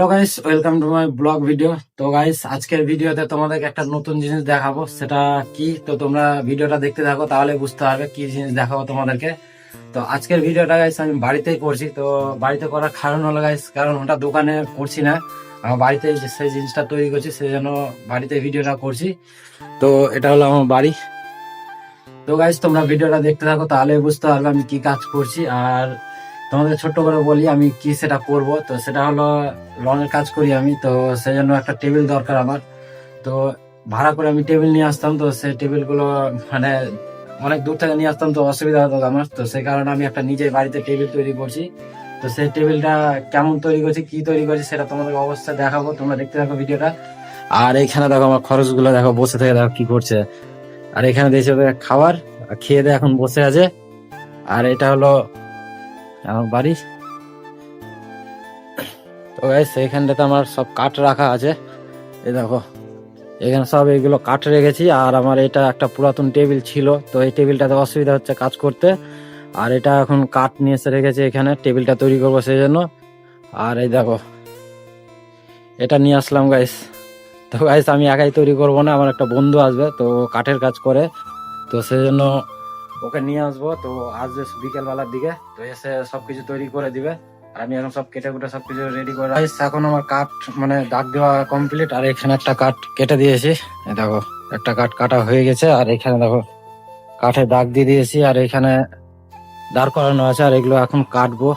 তো guys, welcome to my blog video. তো guys, আজকের ভিডিওতে তোমাদেরকে একটা নতুন জিনিস দেখাবো। সেটা কি, তো তোমরা ভিডিওটা দেখতে থাকো, তাহলে বুঝতে পারবে কি জিনিস দেখাবো তোমাদেরকে। তো আজকের ভিডিওটা গাইস আমি বাড়িতেই করছি। তো বাড়িতে করার কারণ হলো গাইস, কারণ ওটা দোকানে করছি না, আমার বাড়িতে সেই জিনিসটা তৈরি করছি, সেই জন্য বাড়িতে ভিডিওটা করছি। তো এটা হলো আমার বাড়ি। তো গাইস, তোমরা ভিডিওটা দেখতে থাকো, তাহলে বুঝতে পারবে আমি কি কাজ করছি। আর তোমাদের ছোট্ট করে বলি আমি কি সেটা করব। তো সেটা হলো লনের কাজ করি আমি, তো সেই জন্য একটা টেবিল দরকার আমার। তো ভাড়া করে আমি টেবিল নিয়ে আসতাম, তো সেই টেবিলগুলো মানে অনেক দূর থেকে নিয়ে আসতাম, তো অসুবিধা হতো আমার। তো সেই কারণে আমি একটা নিজেই বাড়িতে টেবিল তৈরি করছি। তো সেই টেবিলটা কেমন তৈরি করছি, কি তৈরি করছি, সেটা তোমাদের অবশ্যই দেখাবো, তোমরা দেখতে থাকো ভিডিওটা। আর এখানে দেখো আমার খরচগুলো দেখো, বসে থেকে দেখো কি করছে। আর এখানে দিয়েছে ওদের খাবার, খেয়ে দিয়ে এখন বসে আছে। আর এটা হলো আমার বাড়ি। তো গাইস, এইখানটাতে আমার সব কাঠ রাখা আছে, এই দেখো এখানে সব এইগুলো কাঠ রেখেছি। আর আমার এটা একটা পুরাতন টেবিল ছিল, তো এই টেবিলটাতে অসুবিধা হচ্ছে কাজ করতে। আর এটা এখন কাঠ নিয়ে এসে রেখেছি এখানে, টেবিলটা তৈরি করবো সেই জন্য। আর এই দেখো এটা নিয়ে আসলাম গাইস। তো গাইস, আমি একাই তৈরি করব না, আমার একটা বন্ধু আসবে, তো কাঠের কাজ করে, তো সেই জন্য ওকে নিয়ে আসবো। তো আসবে বিকেল বেলার দিকে, তো এসে সবকিছু তৈরি করে দিবে। আর আমি এখন সব কেটে কুটে সবকিছু রেডি করে রাখছি। এখন আমার কাঠ মানে দাগ দেওয়া কমপ্লিট। আর এখানে একটা কাঠ কেটে দিয়েছি, এই দেখো একটা কাঠ কাটা হয়ে গেছে। আর এখানে দেখো কাঠে দাগ দিয়ে দিয়েছি, আর এখানে দাঁড় করানো আছে। আর এগুলো এখন কাটবো।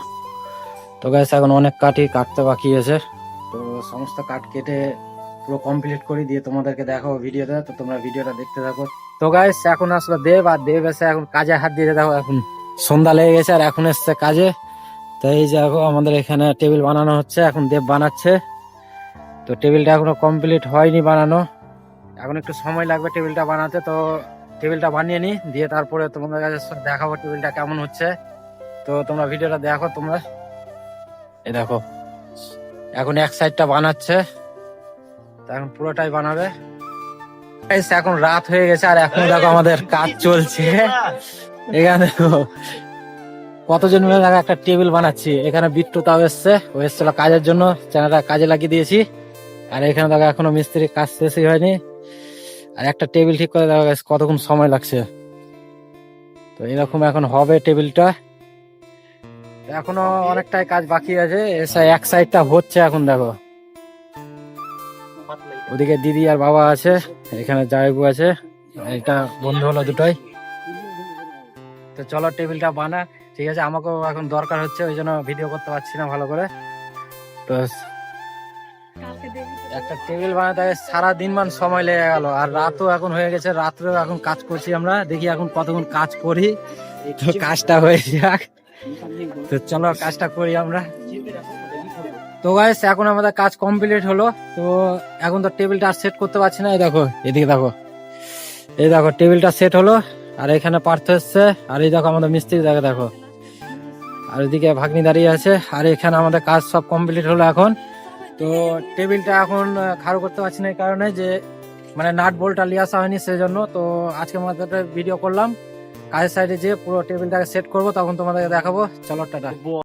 তো গাইস, এখন অনেক কাঠই কাটতে বাকি আছে, তো সমস্ত কাঠ কেটে পুরো কমপ্লিট করে দিয়ে তোমাদেরকে দেখাবো ভিডিওতে। তো তোমরা ভিডিওটা দেখতে থাকো। তো গাইস, এখন আসলো দেব, আর দেব এসে এখন কাজে হাত দিয়ে দেখো, এখন সন্ধ্যা লেগে গেছে আর এখন এসছে কাজে। তো এই যে দেখো আমাদের এখানে টেবিল বানানো হচ্ছে, এখন দেব বানাচ্ছে। তো টেবিলটা এখনো কমপ্লিট হয়নি বানানো, এখন একটু সময় লাগবে টেবিলটা বানাতে। তো টেবিলটা বানিয়ে নি দিয়ে তারপরে তোমাদের কাছে সব দেখাবো টেবিলটা কেমন হচ্ছে। তো তোমরা ভিডিওটা দেখো তোমরা। এই দেখো এখন এক সাইডটা বানাচ্ছে, তো এখন পুরোটাই বানাবে। এখন রাত হয়ে গেছে আর এখন দেখো আমাদের কাজ চলছে। এখানে দেখো কতজন মিলে দেখো একটা টেবিল বানাচ্ছি। এখানে বিট্টু তাও এসছে, ও এসছিল কাজের জন্য, চ্যানেলটা কাজে লাগিয়ে দিয়েছি। আর এখানে দেখো এখনো মিস্ত্রির কাজ শেষই হয়নি। আর একটা টেবিল ঠিক করে দেখো কতক্ষণ সময় লাগছে। তো এরকম এখন হবে টেবিলটা, এখনো অনেকটাই কাজ বাকি আছে। এক সাইডটা হচ্ছে এখন দেখো, ওদিকে দিদি আর বাবা আছে, এখানে জায়গু আছে, এটা বন্ধু হলো দুটোই। তো চলো টেবিলটা বানা, ঠিক আছে। আমাকেও এখন দরকার হচ্ছে, ওই জন্য ভিডিও করতে পারছি না ভালো করে। তো একটা টেবিল বানাতে সারা দিন মান সময় লেগে গেল, আর রাতও এখন হয়ে গেছে, রাত্রেও এখন কাজ করছি আমরা। দেখি এখন কতক্ষণ কাজ করি, তো কাজটা হয়ে যাক। তো চলো কাজটা করি আমরা। তো গাইস, এখন আমাদের কাজ কমপ্লিট হলো। তো এখন তো টেবিলটা আর সেট করতে পারছি না। এই দেখো এদিকে দেখো, এই দেখো টেবিলটা সেট হলো। আর এখানে পার্থ এসছে, আর এই দেখো আমাদের মিস্ত্রি দেখো দেখো, আর ওইদিকে ভাগ্নি দাঁড়িয়ে আছে। আর এখানে আমাদের কাজ সব কমপ্লিট হলো এখন। তো টেবিলটা এখন খাড়ো করতে পারছি না, এই কারণে যে মানে নাট বোল্টটা নিয়ে আসা হয়নি, সেই জন্য। তো আজকে আমাদের ভিডিও করলাম, কাজের সাইডে যে পুরো টেবিলটাকে সেট করবো, তখন তোমাদেরকে দেখাবো। চলো টাটা।